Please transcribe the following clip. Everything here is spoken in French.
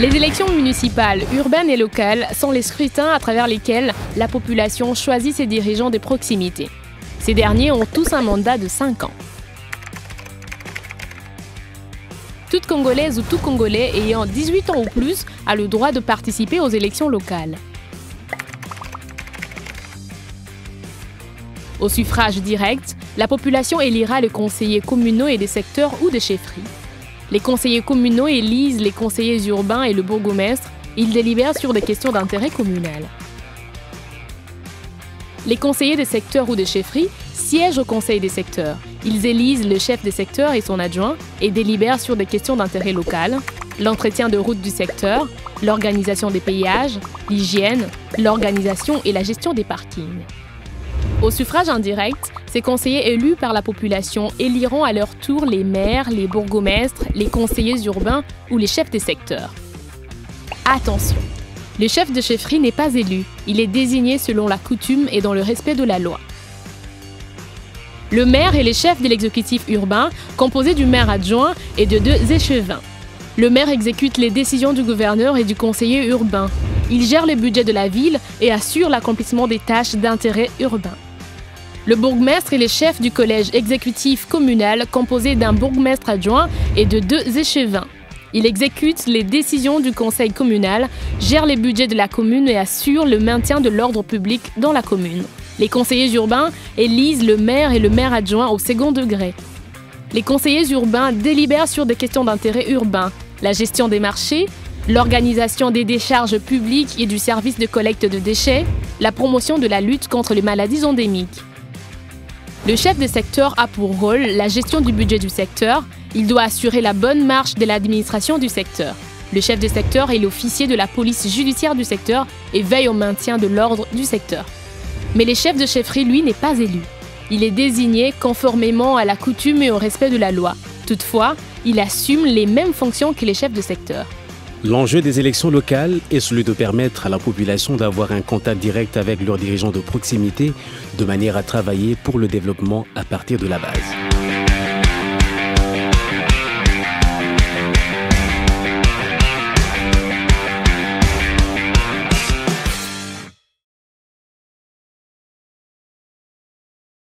Les élections municipales, urbaines et locales sont les scrutins à travers lesquels la population choisit ses dirigeants de proximité. Ces derniers ont tous un mandat de 5 ans. Toute Congolaise ou tout Congolais ayant 18 ans ou plus a le droit de participer aux élections locales. Au suffrage direct, la population élira les conseillers communaux et des secteurs ou des chefferies. Les conseillers communaux élisent les conseillers urbains et le bourgmestre. Ils délibèrent sur des questions d'intérêt communal. Les conseillers des secteurs ou des chefferies siègent au conseil des secteurs. Ils élisent le chef des secteurs et son adjoint et délibèrent sur des questions d'intérêt local, l'entretien de routes du secteur, l'organisation des péages, l'hygiène, l'organisation et la gestion des parkings. Au suffrage indirect, ces conseillers élus par la population éliront à leur tour les maires, les bourgmestres, les conseillers urbains ou les chefs des secteurs. Attention! Le chef de chefferie n'est pas élu, il est désigné selon la coutume et dans le respect de la loi. Le maire est le chef de l'exécutif urbain, composé du maire adjoint et de 2 échevins. Le maire exécute les décisions du gouverneur et du conseiller urbain. Il gère le budget de la ville et assure l'accomplissement des tâches d'intérêt urbain. Le bourgmestre est le chef du collège exécutif communal composé d'un bourgmestre adjoint et de 2 échevins. Il exécute les décisions du conseil communal, gère les budgets de la commune et assure le maintien de l'ordre public dans la commune. Les conseillers urbains élisent le maire et le maire adjoint au second degré. Les conseillers urbains délibèrent sur des questions d'intérêt urbain, la gestion des marchés, l'organisation des décharges publiques et du service de collecte de déchets, la promotion de la lutte contre les maladies endémiques. Le chef de secteur a pour rôle la gestion du budget du secteur. Il doit assurer la bonne marche de l'administration du secteur. Le chef de secteur est l'officier de la police judiciaire du secteur et veille au maintien de l'ordre du secteur. Mais le chef de chefferie, lui, n'est pas élu. Il est désigné conformément à la coutume et au respect de la loi. Toutefois, il assume les mêmes fonctions que les chefs de secteur. L'enjeu des élections locales est celui de permettre à la population d'avoir un contact direct avec leurs dirigeants de proximité de manière à travailler pour le développement à partir de la base.